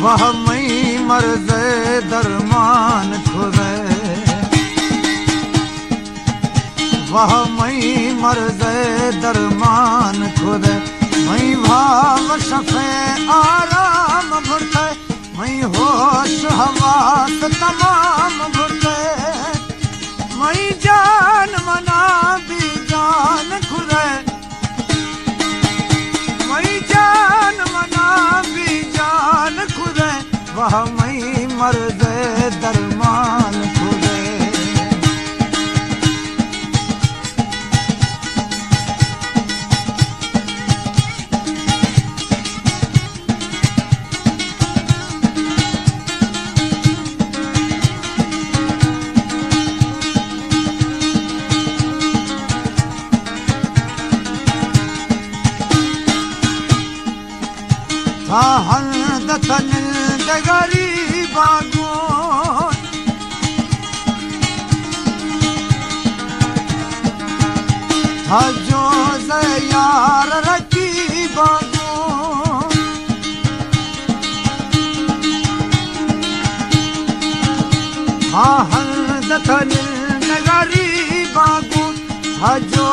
वह मई मर्ज़े दरमान खुदे, वह मई मर्ज़े दरमान खुदे, मई भाव शफे आराम भुरते, मई होश हवास तमाम भुरते, मई जान मना भी जान खुदे, मई जान मना भी जान खुदे, वह मई मर्ज़े दरमान खुदे। हंद तनिंद गरीबागों था जो यार रकीबागों, हंद तनिंद गरीबागों था जो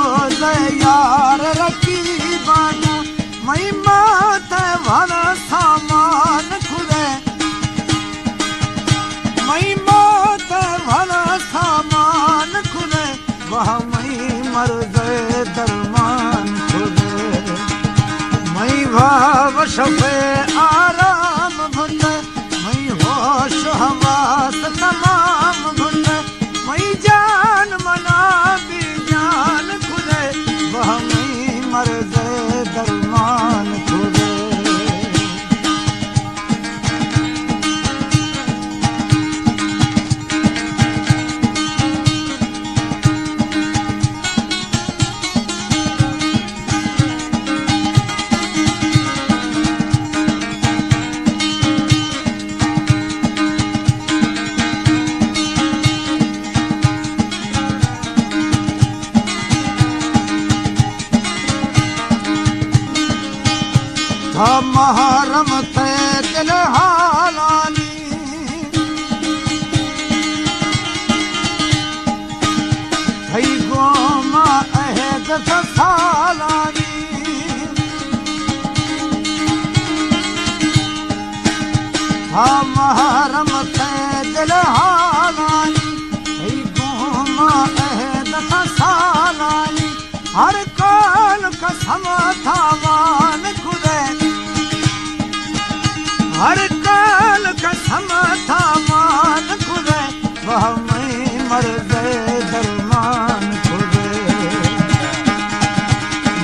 यार रकीबागों, मई मात वर सामान खुदे, मई मात वर सामान खुदे, वह मई मर्ज़े दरमान खुदे, मई भाव शफे आराम भुरते, मई होश हवास तमाम भुरते, मई जान मना भी जान खुदे, वह मई मर्ज़े दरमान खुदे। था महरम थे दिल हालानी, थई गोमा अहद सालानी, था महरम थे दिल हालानी, थई गोमा अहद सालानी, हर काल कसम थावान खुदे, हर काल कसम थावान खुदे, वह मई मर्ज़े दरमान खुदे,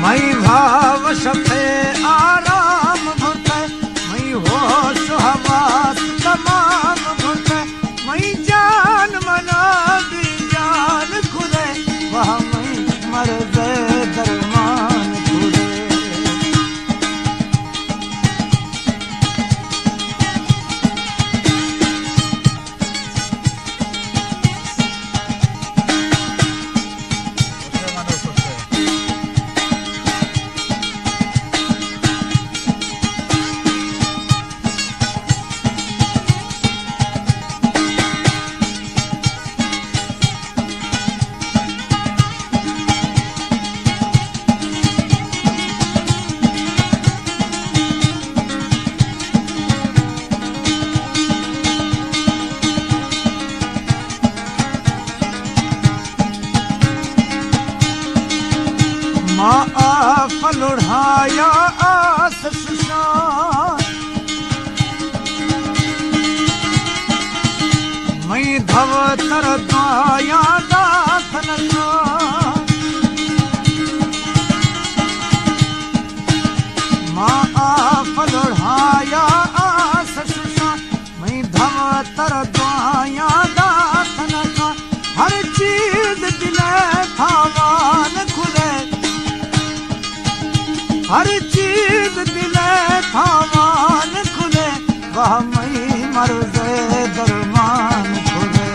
मई भाव शफे आराम भुरते, मई होश हवास तमाम भुरते, मई जान मना भी जान खुदे, वह मई मर्ज़े दरमान खुदे। आफल उड़ाया आस सुशान, मई धव तर दाया दाथन माँ आफल उड़ाया आस सुशान, मई धव तर दाया दाथन हर चीज दिले थावान खुदे, हर चीज दिले थावान खुदे, वह मई मर्ज़े दरमान खुदे,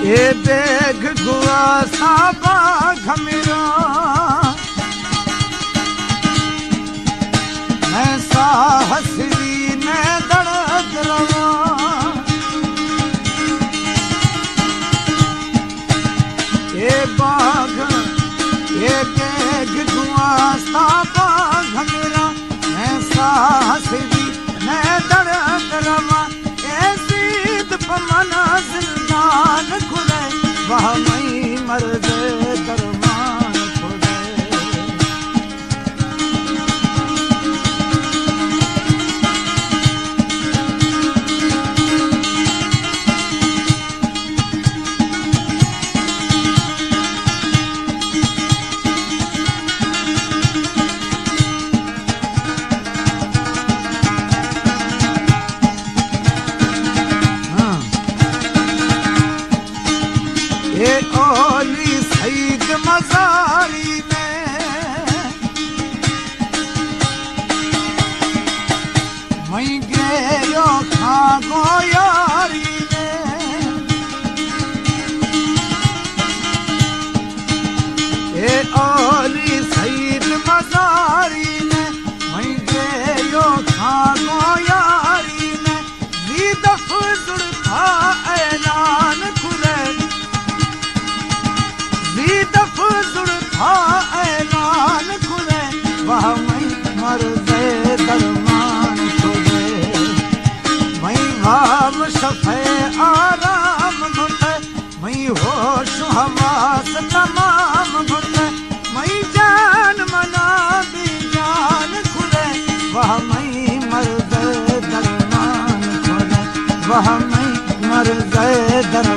ए बेग गुआ साबा घमेरा मैं साहसरी ने दर्द रवा ए बाग ए बेग गुआ साबा घमेरा मैं साहसरी ने दर्द रवा ऐसी पमना जिंदान खुले वह मई मर्द दरमान खुले ए ओली सईद मजारी में मई गेरो खागो यारी में ए ओली सईद मजारी में मई गेरो खागो यारी में दीदफ जुड़ता ऐलान खुले दफ जुड़ता ऐलान खुले वह मई मर्दे दरमान खुले मई भाव शफे आराम घुटे मई होश हवास तमाम घुटे मई जान मना भी जान खुले वह मई मर्दे दरमान खुले वह मई मर्दे दरमान